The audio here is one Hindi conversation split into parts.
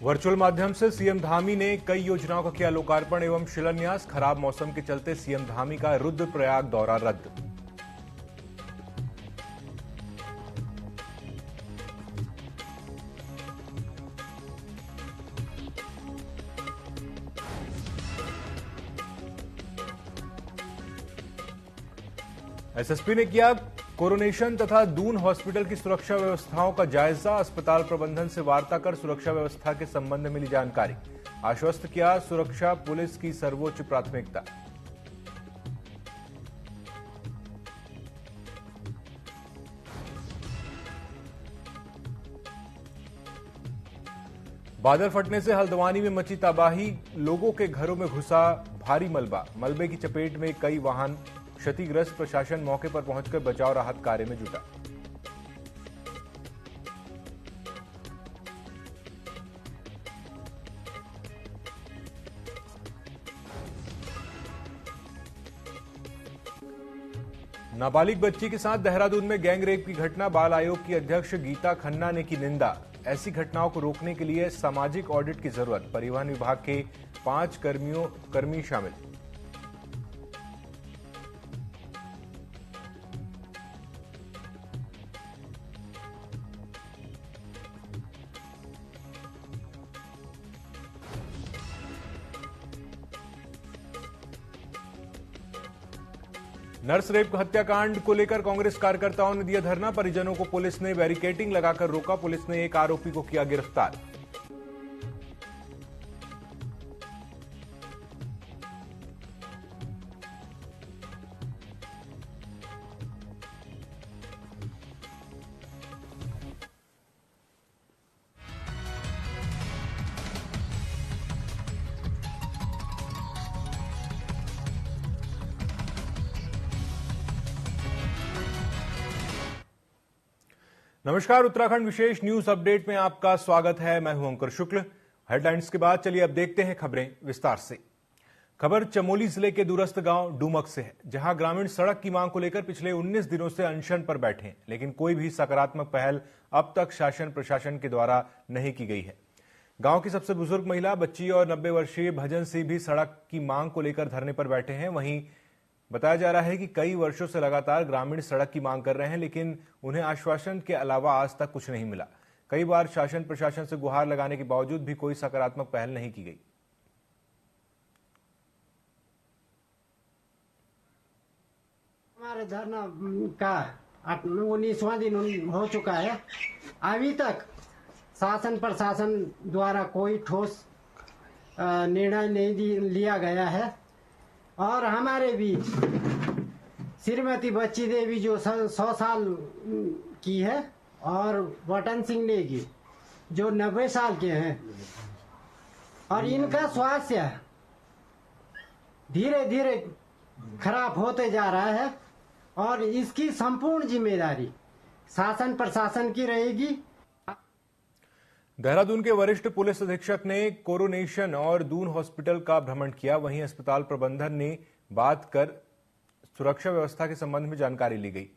वर्चुअल माध्यम से सीएम धामी ने कई योजनाओं का किया लोकार्पण एवं शिलान्यास। खराब मौसम के चलते सीएम धामी का रुद्रप्रयाग दौरा रद्द। एसएसपी ने किया कोरोनेशन तथा दून हॉस्पिटल की सुरक्षा व्यवस्थाओं का जायजा। अस्पताल प्रबंधन से वार्ता कर सुरक्षा व्यवस्था के संबंध में मिली जानकारी। आश्वस्त किया सुरक्षा पुलिस की सर्वोच्च प्राथमिकता। बादल फटने से हल्द्वानी में मची तबाही। लोगों के घरों में घुसा भारी मलबा। मलबे की चपेट में कई वाहन क्षतिग्रस्त। प्रशासन मौके पर पहुंचकर बचाव राहत कार्य में जुटा। नाबालिग बच्ची के साथ देहरादून में गैंग रेप की घटना। बाल आयोग की अध्यक्ष गीता खन्ना ने की निंदा। ऐसी घटनाओं को रोकने के लिए सामाजिक ऑडिट की जरूरत। परिवहन विभाग के 5 कर्मी शामिल। नर्स रेप हत्याकांड को लेकर कांग्रेस कार्यकर्ताओं ने दिया धरना। परिजनों को पुलिस ने बैरिकेडिंग लगाकर रोका। पुलिस ने एक आरोपी को किया गिरफ्तार। नमस्कार, उत्तराखंड विशेष न्यूज अपडेट में आपका स्वागत है। मैं हूं अंकुर शुक्ल। हेडलाइंस के बाद चलिए अब देखते हैं खबरें विस्तार से। खबर चमोली जिले के दूरस्थ गांव डूमक से है, जहां ग्रामीण सड़क की मांग को लेकर पिछले 19 दिनों से अनशन पर बैठे हैं, लेकिन कोई भी सकारात्मक पहल अब तक शासन प्रशासन के द्वारा नहीं की गई है। गांव की सबसे बुजुर्ग महिला, बच्ची और 90 वर्षीय भजन सिंह भी सड़क की मांग को लेकर धरने पर बैठे हैं। वहीं बताया जा रहा है कि कई वर्षों से लगातार ग्रामीण सड़क की मांग कर रहे हैं, लेकिन उन्हें आश्वासन के अलावा आज तक कुछ नहीं मिला। कई बार शासन प्रशासन से गुहार लगाने के बावजूद भी कोई सकारात्मक पहल नहीं की गई। हमारे धरना का 19वां दिन हो चुका है। अभी तक शासन प्रशासन द्वारा कोई ठोस निर्णय नहीं लिया गया है। और हमारे बीच श्रीमती बच्ची देवी जो 100 साल की है और वटन सिंह नेगी जो 90 साल के हैं, और इनका स्वास्थ्य धीरे धीरे खराब होते जा रहा है और इसकी संपूर्ण जिम्मेदारी शासन प्रशासन की रहेगी। देहरादून के वरिष्ठ पुलिस अधीक्षक ने कोरोनेशन और दून हॉस्पिटल का भ्रमण किया। वहीं अस्पताल प्रबंधन ने बात कर सुरक्षा व्यवस्था के संबंध में जानकारी ली गई।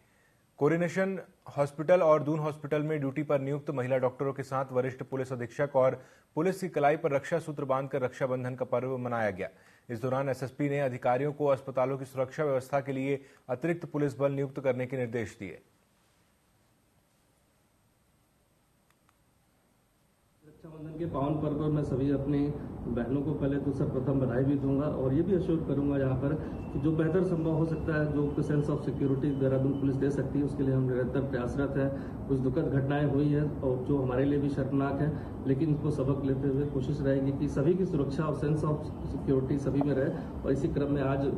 कोरोनेशन हॉस्पिटल और दून हॉस्पिटल में ड्यूटी पर नियुक्त महिला डॉक्टरों के साथ वरिष्ठ पुलिस अधीक्षक और पुलिस की कलाई पर रक्षा सूत्र बांधकर रक्षाबंधन का पर्व मनाया गया। इस दौरान एसएसपी ने अधिकारियों को अस्पतालों की सुरक्षा व्यवस्था के लिए अतिरिक्त पुलिस बल नियुक्त करने के निर्देश दिए। रक्षाबंधन के पावन पर्व पर मैं सभी अपनी बहनों को पहले तो सर्वप्रथम बधाई भी दूंगा और ये भी अश्योर करूंगा यहाँ पर कि जो बेहतर संभव हो सकता है, जो sense of security Dehradun police दे सकती है, उसके लिए हम निरंतर प्रयासरत हैं। कुछ दुखद घटनाएं हुई हैं और जो हमारे लिए भी शर्मनाक है, लेकिन इसको सबक लेते हुए कोशिश रहेगी कि सभी की सुरक्षा और सेंस ऑफ सिक्योरिटी सभी में रहे। और इसी क्रम में आज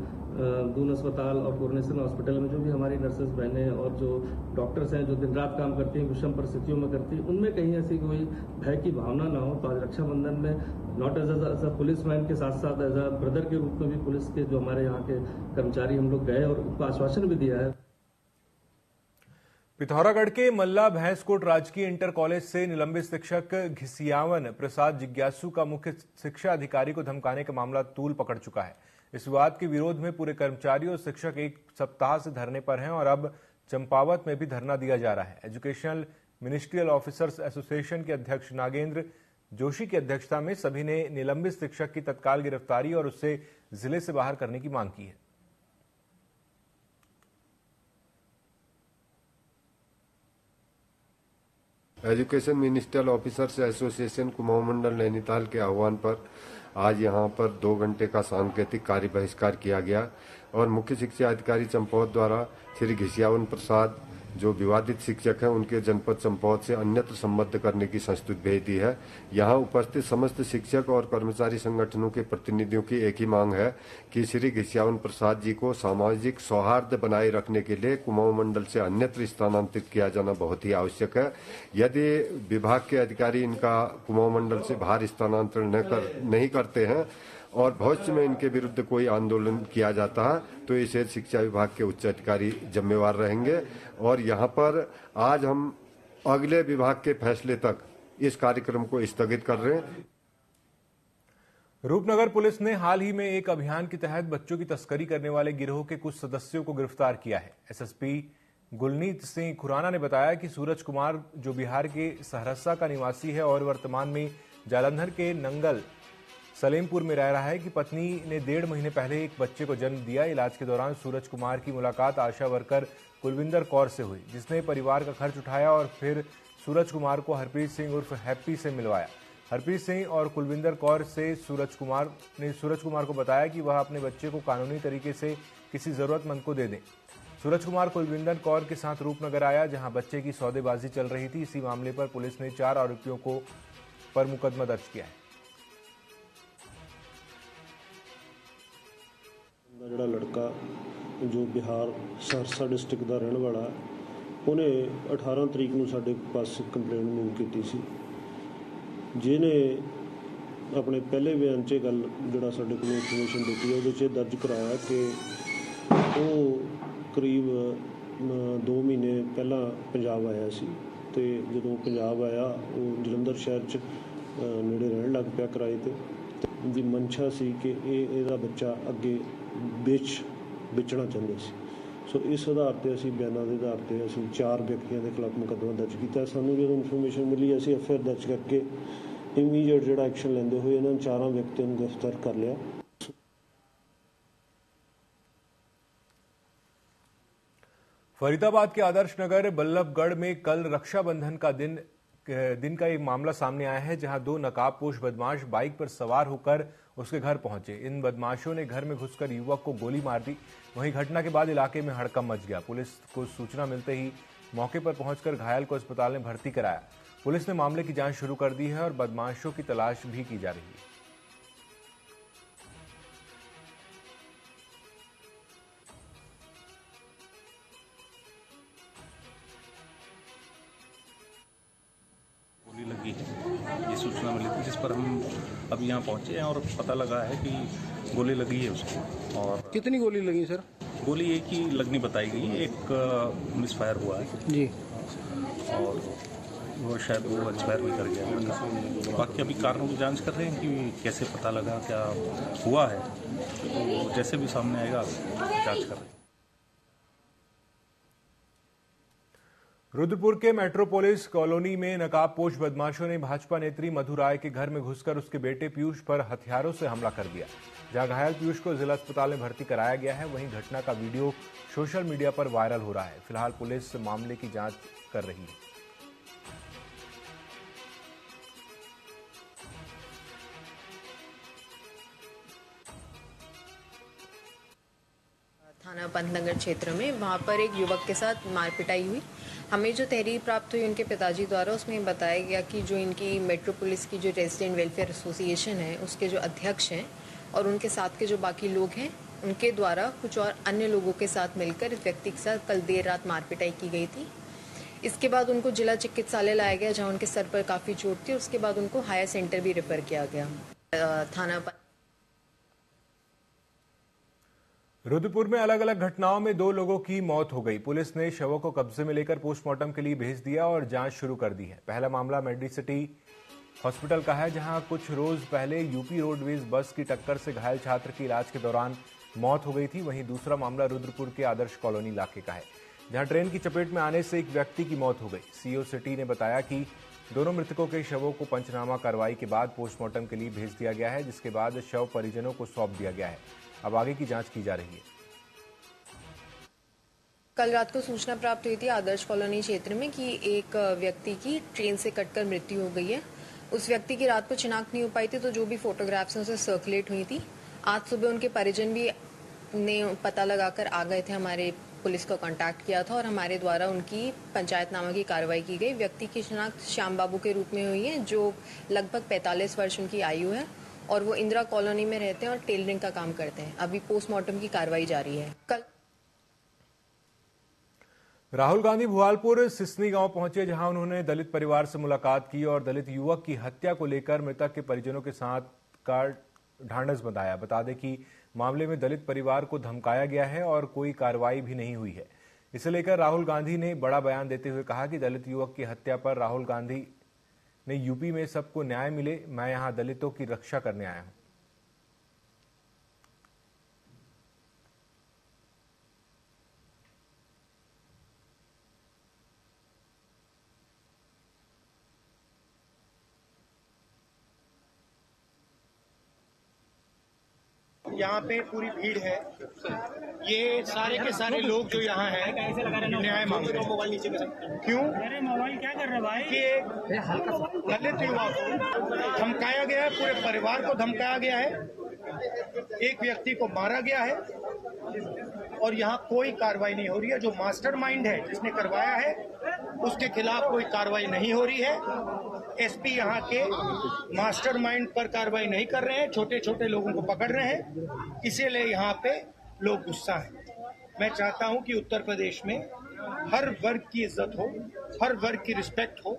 दून अस्पताल और कोरोनेशन हॉस्पिटल में जो भी हमारी नर्सेस बहनें और जो डॉक्टर्स हैं जो दिन रात काम करती हैं, विषम परिस्थितियों में करती हैं, उनमें कहीं ऐसी कोई भय की भावना ना हो। तो आज रक्षाबंधन में not as a police man के साथ साथ एज अ ब्रदर के रूप में भी पुलिस के जो हमारे यहाँ के कर्मचारी हम लोग गए और उनको आश्वासन भी दिया है। पिथौरागढ़ के मल्ला भैंसकोट राजकीय इंटर कॉलेज से निलंबित शिक्षक घिसियावन प्रसाद जिज्ञासु का मुख्य शिक्षा अधिकारी को धमकाने का मामला तूल पकड़ चुका है। इस विवाद के विरोध में पूरे कर्मचारी और शिक्षक एक सप्ताह से धरने पर हैं और अब चंपावत में भी धरना दिया जा रहा है। एजुकेशनल मिनिस्ट्रियल ऑफिसर्स एसोसिएशन के अध्यक्ष नागेंद्र जोशी की अध्यक्षता में सभी ने निलंबित शिक्षक की तत्काल गिरफ्तारी और उससे जिले से बाहर करने की मांग की है। Education ministerial officers association Kumaon Mandal Nainital के आह्वान पर आज यहां पर 2 घंटे का सांकेतिक कार्य बहिष्कार किया गया और मुख्य शिक्षा अधिकारी चंपौत द्वारा श्री घिसियावन प्रसाद जो विवादित शिक्षक हैं उनके जनपद चंपौत से अन्यत्र संबद्ध करने की संस्तुति भेज दी है। यहां उपस्थित समस्त शिक्षक और कर्मचारी संगठनों के प्रतिनिधियों की एक ही मांग है कि श्री घिसियावन प्रसाद जी को सामाजिक सौहार्द बनाए रखने के लिए कुमाऊं मंडल से अन्यत्र स्थानांतरित किया जाना बहुत ही आवश्यक है। यदि विभाग के अधिकारी इनका कुमाऊं मंडल से बाहर स्थानांतरण नहीं करते हैं और भविष्य में इनके विरुद्ध कोई आंदोलन किया जाता है तो इसे शिक्षा विभाग के उच्च अधिकारी जिम्मेवार रहेंगे। और यहाँ पर आज हम अगले विभाग के फैसले तक इस कार्यक्रम को स्थगित कर रहे हैं। रूपनगर पुलिस ने हाल ही में एक अभियान के तहत बच्चों की तस्करी करने वाले गिरोह के कुछ सदस्यों को गिरफ्तार किया है। एसएसपी गुलनीत सिंह खुराना ने बताया कि सूरज कुमार जो बिहार के सहरसा का निवासी है और वर्तमान में जालंधर के नंगल सलेमपुर में रह रहा है कि पत्नी ने 1.5 महीने पहले एक बच्चे को जन्म दिया। इलाज के दौरान सूरज कुमार की मुलाकात आशा वर्कर कुलविंदर कौर से हुई, जिसने परिवार का खर्च उठाया और फिर सूरज कुमार को हरप्रीत सिंह उर्फ हैप्पी से मिलवाया। हरप्रीत सिंह और कुलविंदर कौर से सूरज कुमार को बताया कि वह अपने बच्चे को कानूनी तरीके से किसी जरूरतमंद को दे दें। सूरज कुमार कुलविंदर कौर के साथ रूपनगर आया, जहां बच्चे की सौदेबाजी चल रही थी। इसी मामले पर पुलिस ने 4 आरोपियों पर मुकदमा दर्ज किया है। ਜਿਹੜਾ ਲੜਕਾ ਜੋ ਬਿਹਾਰ ਸਰਸਾ ਡਿਸਟ੍ਰਿਕਟ ਦਾ ਰਹਿਣ ਵਾਲਾ ਉਹਨੇ 18 ਤਰੀਕ ਨੂੰ ਸਾਡੇ ਪਾਸ ਕੰਪਲੇਂਟ ਮੂਵ ਕੀਤੀ ਸੀ, ਜਿਹਨੇ ਆਪਣੇ ਪਹਿਲੇ ਬਿਆਨ 'ਚ ਗੱਲ ਜਿਹੜਾ ਸਾਡੇ ਕੋਲ ਇਨਫੋਰਮੇਸ਼ਨ ਦਿੱਤੀ ਉਹਦੇ 'ਚ ਦਰਜ ਕਰਾਇਆ ਕਿ ਉਹ ਕਰੀਬ 2 ਮਹੀਨੇ ਪਹਿਲਾਂ ਪੰਜਾਬ ਆਇਆ ਸੀ ਤੇ ਜਦੋਂ ਪੰਜਾਬ ਆਇਆ ਉਹ ਜਲੰਧਰ ਸ਼ਹਿਰ 'ਚ ਨੇੜੇ ਰਹਿਣ ਲੱਗ ਪਿਆ ਕਿਰਾਏ ਤੇ ਦੀ ਮਨਸ਼ਾ ਸੀ ਕਿ ਇਹਦਾ ਬੱਚਾ ਅੱਗੇ ਵੇਚਣਾ ਚਾਹੁੰਦੇ ਸੀ। ਸੋ ਇਸ ਆਧਾਰ ਤੇ ਅਸੀਂ ਬਿਆਨਾਂ ਦੇ ਆਧਾਰ ਤੇ ਅਸੀਂ 4 ਵਿਅਕਤੀਆਂ ਦੇ ਖਿਲਾਫ ਮੁਕੱਦਮਾ ਦਰਜ ਕੀਤਾ। ਸਾਨੂੰ ਜਦੋਂ ਇਨਫੋਰਮੇਸ਼ਨ ਮਿਲੀ ਅਸੀਂ ਐਫਆਈਆਰ ਦਰਜ ਕਰਕੇ ਇਮੀਡੀਏਟ ਜਿਹੜਾ ਐਕਸ਼ਨ ਲੈਂਦੇ ਹੋਏ ਇਹਨਾਂ 4 ਵਿਅਕਤੀਆਂ ਨੂੰ ਗ੍ਰਿਫਤਾਰ ਕਰ ਲਿਆ। फरीदाबाद के आदर्श नगर बल्लभगढ़ में कल रक्षाबंधन का दिन का एक मामला सामने आया है, जहां 2 नकाबपोश बदमाश बाइक पर सवार होकर उसके घर पहुंचे। इन बदमाशों ने घर में घुसकर युवक को गोली मार दी। वहीं घटना के बाद इलाके में हड़कंप मच गया। पुलिस को सूचना मिलते ही मौके पर पहुंचकर घायल को अस्पताल में भर्ती कराया। पुलिस ने मामले की जांच शुरू कर दी है और बदमाशों की तलाश भी की जा रही है। गोली लगी है, ये सूचना मिली थी, जिस पर हम अभी यहाँ पहुंचे हैं और पता लगा है कि गोली लगी है उसको। और कितनी गोली लगी सर? गोली एक ही लगनी बताई गई, एक मिसफायर हुआ है जी और वो शायद वो एक्सपायर भी कर गया लड़का। बाकी अभी कारणों की जांच कर रहे हैं कि कैसे पता लगा, क्या हुआ है, तो जैसे भी सामने आएगा जांच कर रहे हैं। रुद्रपुर के मेट्रोपोलिस कॉलोनी में नकाबपोश बदमाशों ने भाजपा नेत्री मधु राय के घर में घुसकर उसके बेटे पीयूष पर हथियारों से हमला कर दिया। जहां घायल पीयूष को जिला अस्पताल में भर्ती कराया गया है, वहीं घटना का वीडियो सोशल मीडिया पर वायरल हो रहा है। फिलहाल पुलिस मामले की जांच कर रही है। थाना पंतनगर क्षेत्र में वहाँ पर एक युवक के साथ मारपिटाई हुई। हमें जो तहरीर प्राप्त हुई उनके पिताजी द्वारा, उसमें बताया गया कि जो इनकी मेट्रोपोलिस की जो रेजिडेंट वेलफेयर एसोसिएशन है उसके जो अध्यक्ष हैं और उनके साथ के जो बाकी लोग हैं उनके द्वारा कुछ और अन्य लोगों के साथ मिलकर इस व्यक्ति के साथ कल देर रात मारपिटाई की गई थी। इसके बाद उनको जिला चिकित्सालय लाया गया, जहाँ उनके सर पर काफ़ी चोट थी। उसके बाद उनको हायर सेंटर भी रेफर किया गया। थाना पर रुद्रपुर में अलग अलग घटनाओं में 2 लोगों की मौत हो गई। पुलिस ने शवों को कब्जे में लेकर पोस्टमार्टम के लिए भेज दिया और जांच शुरू कर दी है। पहला मामला मेडिसिटी हॉस्पिटल का है, जहां कुछ रोज पहले यूपी रोडवेज बस की टक्कर से घायल छात्र की इलाज के दौरान मौत हो गई थी। वहीं दूसरा मामला रुद्रपुर के आदर्श कॉलोनी इलाके का है, जहां ट्रेन की चपेट में आने से एक व्यक्ति की मौत हो गई। सीओ सिटी ने बताया कि दोनों मृतकों के शवों को पंचनामा कार्रवाई के बाद पोस्टमार्टम के लिए भेज दिया गया है, जिसके बाद शव परिजनों को सौंप दिया गया है। अब आगे की जांच की जा रही है। कल रात को सूचना प्राप्त हुई थी आदर्श कॉलोनी क्षेत्र में कि एक व्यक्ति की ट्रेन से कटकर मृत्यु हो गई है। उस व्यक्ति की रात को शिनाख्त नहीं हो पाई थी, तो जो भी फोटोग्राफ्स हैं उसे सर्कुलेट हुई थी। आज सुबह उनके परिजन भी ने पता लगाकर आ गए थे, हमारे पुलिस को कांटेक्ट किया था और हमारे द्वारा उनकी पंचायतनामा की कार्रवाई की गई। व्यक्ति की शिनाख्त श्याम बाबू के रूप में हुई है, जो लगभग 45 वर्ष उनकी आयु है और वो इंदिरा कॉलोनी में रहते हैं और टेलरिंग का काम करते हैं। अभी पोस्टमार्टम की कार्रवाई जारी है। कल राहुल गांधी भुआलपुर सिसनी गांव पहुंचे, जहां उन्होंने दलित परिवार से मुलाकात की और दलित युवक की हत्या को लेकर मृतक के परिजनों के साथ का ढांढस बंधाया। बता दें कि मामले में दलित परिवार को धमकाया गया है और कोई कार्रवाई भी नहीं हुई है। इसे लेकर राहुल गांधी ने बड़ा बयान देते हुए कहा कि दलित युवक की हत्या पर राहुल गांधी ने यूपी में सबको न्याय मिले, मैं यहां दलितों की रक्षा करने आया हूं। यहाँ पे पूरी भीड़ है। ये सारे के सारे लोग जो यहाँ हैं न्याय मांग रहे हैं। मोबाइल नीचे क्यों? मोबाइल क्या कर रहे भाई? कि दलित युवा को धमकाया गया है, पूरे परिवार को धमकाया गया है, एक व्यक्ति को मारा गया है और यहाँ कोई कार्रवाई नहीं हो रही है। जो मास्टरमाइंड है, जिसने करवाया है, उसके खिलाफ कोई कार्रवाई नहीं हो रही है। एसपी यहाँ के मास्टरमाइंड पर कार्रवाई नहीं कर रहे हैं, छोटे छोटे लोगों को पकड़ रहे हैं, इसीलिए यहाँ पे लोग गुस्सा हैं। मैं चाहता हूँ कि उत्तर प्रदेश में हर वर्ग की इज्जत हो, हर वर्ग की रिस्पेक्ट हो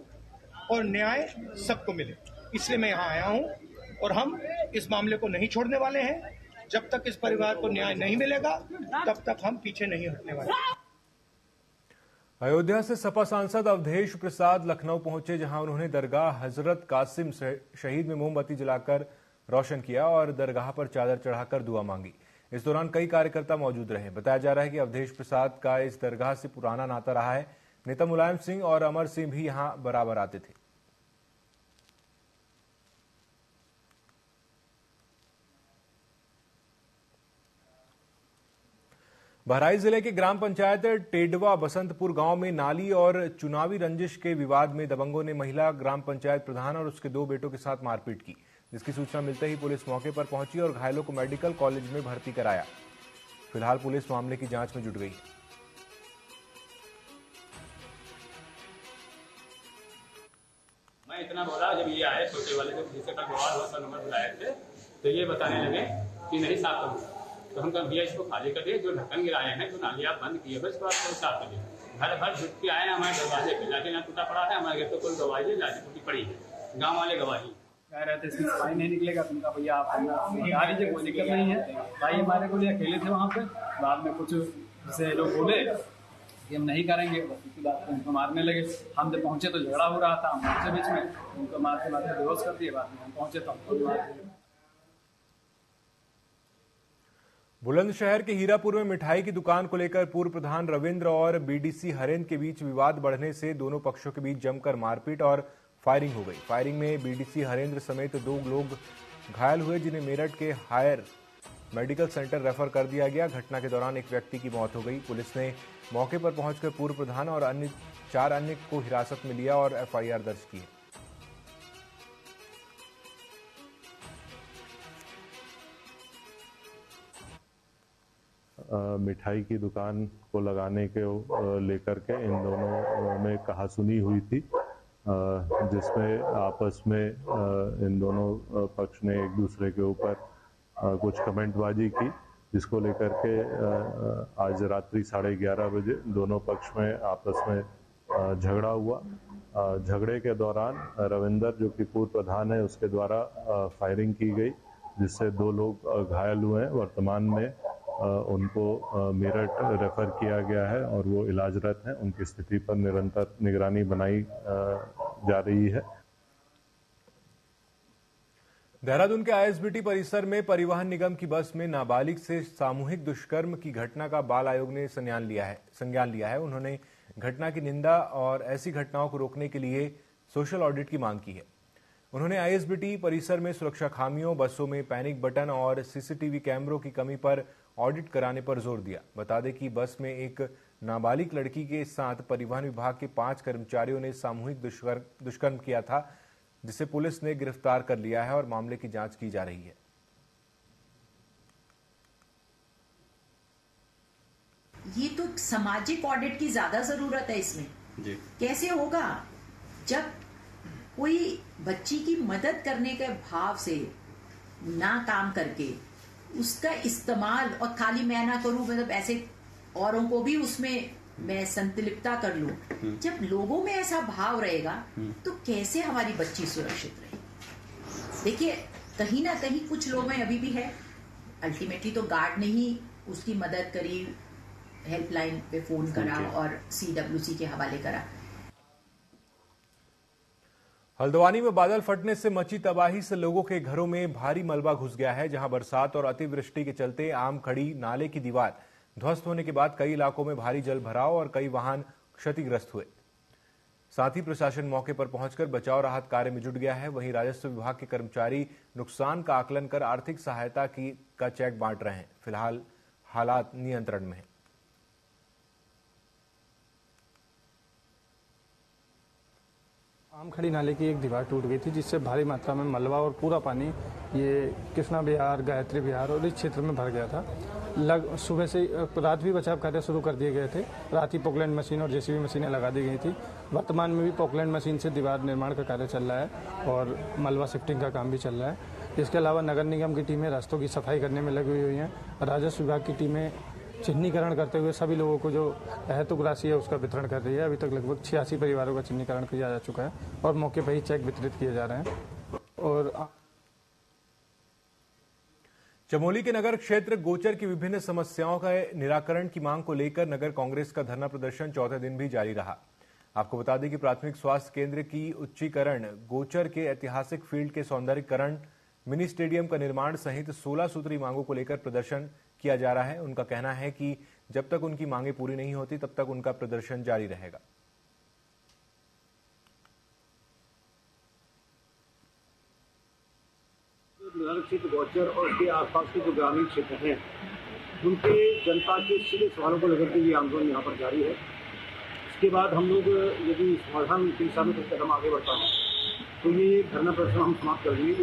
और न्याय सबको मिले, इसलिए मैं यहाँ आया हूँ और हम इस मामले को नहीं छोड़ने वाले हैं। जब तक इस परिवार को न्याय नहीं मिलेगा तब तक हम पीछे नहीं हटने वाले। अयोध्या से सपा सांसद अवधेश प्रसाद लखनऊ पहुंचे, जहां उन्होंने दरगाह हजरत कासिम शहीद में मोमबत्ती जलाकर रोशन किया और दरगाह पर चादर चढ़ाकर दुआ मांगी। इस दौरान कई कार्यकर्ता मौजूद रहे। बताया जा रहा है कि अवधेश प्रसाद का इस दरगाह से पुराना नाता रहा है। नेता मुलायम सिंह और अमर सिंह भी यहां बराबर आते थे। बहराइच जिले के ग्राम पंचायत टेडवा बसंतपुर गांव में नाली और चुनावी रंजिश के विवाद में दबंगों ने महिला ग्राम पंचायत प्रधान और उसके 2 बेटों के साथ मारपीट की, जिसकी सूचना मिलते ही पुलिस मौके पर पहुंची और घायलों को मेडिकल कॉलेज में भर्ती कराया। फिलहाल पुलिस मामले की जांच में जुट गई। मैं इतना बोला, जब ये आए छोटे वाले, जब जिससे कल बवाल हुआ, नंबर बुलाए थे, तो ये बताने लगे कि नहीं साफ करूँगा। तो हम कहा भैया इसको खाली कर दिए, जो ढक्कन गिराए हैं, जो नाली आप बंद किए, बस बात को साफ कर दिए। घर भर झुट के आए हैं हमारे दरवाजे पे, जाके ना टूटा पड़ा है, हमारे घर पे कोई गवाही जाके टूटी पड़ी है, गाँव वाले गवाही कह रहे थे इसमें सफाई नहीं निकलेगा। तुमका भैया आप बता दीजिए, कोई दिक्कत नहीं है। भाई हमारे को लिए अकेले थे वहाँ पे, बाद में कुछ जैसे लोग बोले कि हम नहीं करेंगे, बस उसकी बात पर उनको मारने लगे। हम जब पहुँचे तो झगड़ा हो रहा था, हम पहुँचे बीच में, उनको मारते मारते बेहोश कर दिए। बाद में हम पहुँचे तो हमको मार दिए। बुलंदशहर के हीरापुर में मिठाई की दुकान को लेकर पूर्व प्रधान रविंद्र और बीडीसी हरेंद्र के बीच विवाद बढ़ने से दोनों पक्षों के बीच जमकर मारपीट और फायरिंग हो गई। फायरिंग में बीडीसी हरेंद्र समेत 2 लोग घायल हुए, जिन्हें मेरठ के हायर मेडिकल सेंटर रेफर कर दिया गया। घटना के दौरान एक व्यक्ति की मौत हो गई। पुलिस ने मौके पर पहुंचकर पूर्व प्रधान और 4 अन्य को हिरासत में लिया और एफआईआर दर्ज की है। मिठाई की दुकान को लगाने के लेकर के इन दोनों में कहासुनी हुई थी, जिसमें आपस में इन दोनों पक्ष ने एक दूसरे के ऊपर कुछ कमेंटबाजी की, जिसको लेकर के आज रात्रि 11:30 बजे दोनों पक्ष में आपस में झगड़ा हुआ। झगड़े के दौरान रविंदर, जो कि पूर्व प्रधान है, उसके द्वारा फायरिंग की गई, जिससे 2 लोग घायल हुए हैं। वर्तमान में उनको मेरठ रेफर किया गया है और वो इलाजरत हैं। उनकी स्थिति पर निरंतर निगरानी बनाई जा रही है। देहरादून के आईएसबीटी परिसर में परिवहन निगम की बस में नाबालिग से सामूहिक दुष्कर्म की घटना का बाल आयोग ने संज्ञान लिया है। उन्होंने घटना की निंदा और ऐसी घटनाओं को रोकने के लिए सोशल ऑडिट की मांग की है। उन्होंने आईएसबीटी परिसर में सुरक्षा खामियों, बसों में पैनिक बटन और सीसीटीवी कैमरों की कमी पर ऑडिट कराने पर जोर दिया। बता दें कि बस में एक नाबालिग लड़की के साथ परिवहन विभाग के 5 कर्मचारियों ने सामूहिक दुष्कर्म किया था, जिसे पुलिस ने गिरफ्तार कर लिया है और मामले की जांच की जा रही है। ये तो सामाजिक ऑडिट की ज्यादा जरूरत है इसमें जी। कैसे होगा जब कोई बच्ची की मदद करने के भाव से ना काम करके उसका इस्तेमाल, और खाली मैं ना करूं मतलब ऐसे औरों को भी उसमें मैं संतलिप्ता कर लूं। जब लोगों में ऐसा भाव रहेगा तो कैसे हमारी बच्ची सुरक्षित रहेगी। देखिए कहीं ना कहीं कुछ लोग में अभी भी है, अल्टीमेटली तो गार्ड ने ही उसकी मदद करी, हेल्पलाइन पे फोन करा और CWC के हवाले करा। हल्द्वानी में बादल फटने से मची तबाही से लोगों के घरों में भारी मलबा घुस गया है। जहां बरसात और अतिवृष्टि के चलते आम खड़ी नाले की दीवार ध्वस्त होने के बाद कई इलाकों में भारी जल भराव और कई वाहन क्षतिग्रस्त हुए। साथ ही प्रशासन मौके पर पहुंचकर बचाव राहत कार्य में जुट गया है। वहीं राजस्व विभाग के कर्मचारी नुकसान का आकलन कर आर्थिक सहायता का चेक बांट रहे हैं। फिलहाल हालात नियंत्रण में है। आमखड़ी नाले की एक दीवार टूट गई थी, जिससे भारी मात्रा में मलबा और पूरा पानी ये कृष्णा विहार, गायत्री विहार और इस क्षेत्र में भर गया था। सुबह से रात भी बचाव कार्य शुरू कर दिए गए थे। रात ही पोकलैंड मशीन और जेसीबी मशीनें लगा दी गई थी। वर्तमान में भी पोकलैंड मशीन से दीवार निर्माण का कार्य चल रहा है और मलबा शिफ्टिंग का काम भी चल रहा है। इसके अलावा नगर निगम की टीमें रास्तों की सफाई करने में लगी हुई हैं। राजस्व विभाग की टीमें चिन्हीकरण करते हुए सभी लोगों को जो अहेतुक राशि है उसका वितरण कर रही है। अभी तक लगभग 86 परिवारों का चिन्हीकरण किया जा चुका है और मौके पर ही चेक वितरित किए जा रहे हैं। और चमोली के नगर क्षेत्र गोचर की विभिन्न समस्याओं का निराकरण की मांग को लेकर नगर कांग्रेस का धरना प्रदर्शन चौथे दिन भी जारी रहा। आपको बता दें कि प्राथमिक स्वास्थ्य केंद्र की उच्चीकरण, गोचर के ऐतिहासिक फील्ड के सौंदर्यीकरण, मिनी स्टेडियम का निर्माण सहित 16 सूत्री मांगों को लेकर प्रदर्शन किया जा रहा है। उनका कहना है कि जब तक उनकी मांगें पूरी नहीं होती तब तक उनका प्रदर्शन जारी रहेगा। नगर क्षेत्र गोचर और उसके आसपास के जो ग्रामीण क्षेत्र हैं उनके जनता के सीधे सवालों को लेकर के ये आंदोलन यहाँ पर जारी है। इसके बाद हम लोग यदि समाधान की दिशा में कुछ कदम आगे बढ़ता है तो ये धरना प्रदर्शन हम समाप्त कर देंगे। यदि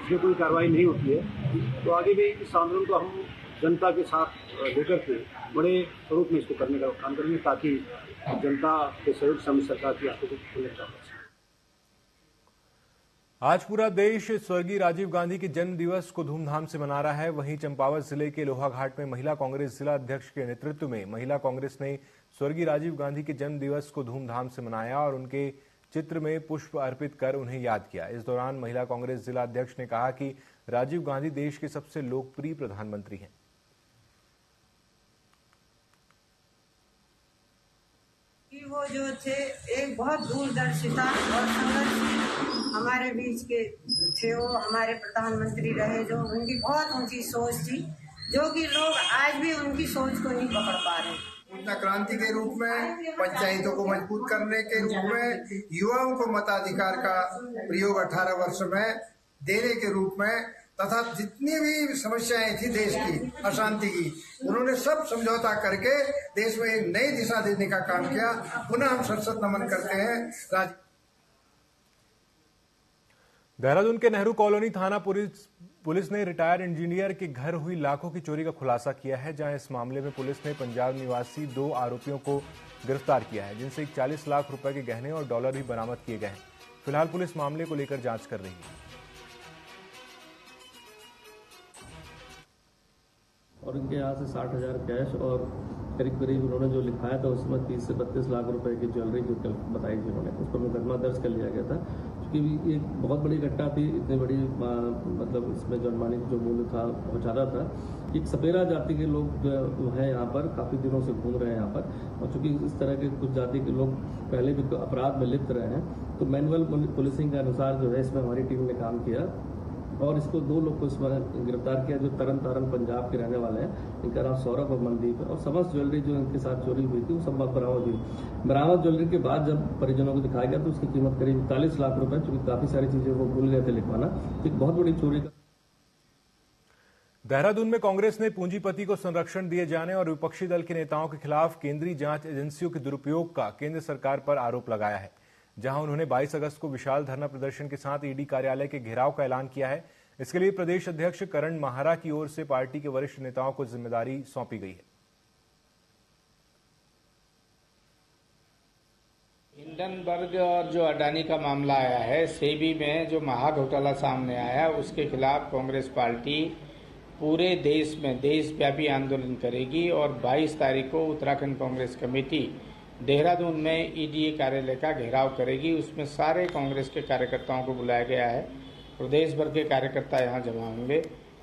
इसमें कोई कार्रवाई नहीं होती है तो आगे भी इस आंदोलन को हम जनता के साथ लेकर के बड़े स्वरूप में इसको करने का काम करेंगे ताकि जनता के सहयोग से सरकार की आंखों को खोलने का। आज पूरा देश स्वर्गीय राजीव गांधी के जन्म दिवस को धूमधाम से मना रहा है। वहीं चंपावत जिले के लोहाघाट में महिला कांग्रेस जिला अध्यक्ष के नेतृत्व में महिला कांग्रेस ने स्वर्गीय राजीव गांधी के जन्म दिवस को धूमधाम से मनाया और उनके चित्र में पुष्प अर्पित कर उन्हें याद किया। इस दौरान महिला कांग्रेस जिला अध्यक्ष ने कहा कि राजीव गांधी देश के सबसे लोकप्रिय प्रधानमंत्री हैं। वो जो थे एक बहुत दूरदर्शिता और संघर्षशील हमारे बीच के थे। वो हमारे प्रधानमंत्री रहे जो उनकी बहुत ऊंची सोच थी, जो कि लोग आज भी उनकी सोच को नहीं पकड़ पा रहे। सूचना क्रांति के रूप में, पंचायतों को मजबूत करने के रूप में, युवाओं को मताधिकार का प्रयोग 18 वर्ष में देने के रूप में तथा जितनी भी समस्याएं थी देश की अशांति की, उन्होंने सब समझौता करके देश में एक नई दिशा देने का काम किया। पुनः हम सशक्त नमन करते हैं। देहरादून के नेहरू कॉलोनी थाना पुलिस ने रिटायर्ड इंजीनियर के घर हुई लाखों की चोरी का खुलासा किया है। जहां इस मामले में पुलिस ने पंजाब निवासी 2 आरोपियों को गिरफ्तार किया है, जिनसे 40 लाख रुपए के गहने और डॉलर भी बरामद किए गए हैं। फिलहाल पुलिस मामले को लेकर जांच कर रही है। और इनके यहाँ से 60,000 कैश और करीब उन्होंने जो लिखाया था उसमें 30 से 32 लाख रुपए की ज्वेलरी जो बताई थी उन्होंने, उस पर मुकदमा दर्ज कर लिया गया था। क्योंकि एक बहुत बड़ी घटना थी, इतनी बड़ी मतलब इसमें जो अनुमानित जो मूल्य था वो ज़्यादा था। एक सपेरा जाति के लोग जो है यहाँ पर काफ़ी दिनों से घूम रहे हैं यहाँ पर, और चूँकि इस तरह के कुछ जाति के लोग पहले भी अपराध में लिप्त रहे हैं तो मैनुअल पुलिसिंग के अनुसार जो है इसमें हमारी टीम ने काम किया और इसको 2 लोग को इसमें गिरफ्तार किया जो तरन तारण पंजाब के रहने वाले हैं। इनका नाम सौरभ और मनदीप है और समस्त ज्वेलरी जो इनके साथ चोरी हुई थी वो सब बरामद हुई। बरामद ज्वेलरी के बाद जब परिजनों को दिखाया गया तो उसकी कीमत करीब 41 लाख रुपए, क्योंकि काफी सारी चीजें वो भूल गए थे लिखवाना। एक बहुत बड़ी चोरी का। देहरादून में कांग्रेस ने पूंजीपति को संरक्षण दिए जाने और विपक्षी दल के नेताओं के खिलाफ केंद्रीय जांच एजेंसियों के दुरुपयोग का केंद्र सरकार पर आरोप लगाया है, जहां उन्होंने 22 अगस्त को विशाल धरना प्रदर्शन के साथ ईडी कार्यालय के घेराव का ऐलान किया है। इसके लिए प्रदेश अध्यक्ष करण माहरा की ओर से पार्टी के वरिष्ठ नेताओं को जिम्मेदारी सौंपी गई है। हिंडनबर्ग और जो अडानी का मामला आया है, सेबी में जो महा घोटाला सामने आया, उसके खिलाफ कांग्रेस पार्टी पूरे देश में देशव्यापी आंदोलन करेगी और 22 तारीख को उत्तराखंड कांग्रेस कमेटी देहरादून में ईडी कार्यालय का घेराव करेगी। उसमें सारे कांग्रेस के कार्यकर्ताओं को बुलाया गया है। प्रदेश भर के कार्यकर्ता यहां जमा होंगे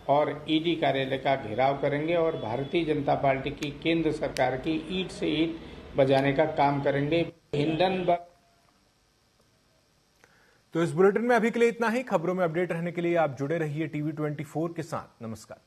और ईडी कार्यालय का घेराव करेंगे और भारतीय जनता पार्टी की केंद्र सरकार की ईंट से ईंट बजाने का काम करेंगे। हिंडनबर्ग। तो इस बुलेटिन में अभी के लिए इतना ही। खबरों में अपडेट रहने के लिए आप जुड़े रहिए टीवी 24 के साथ। नमस्कार।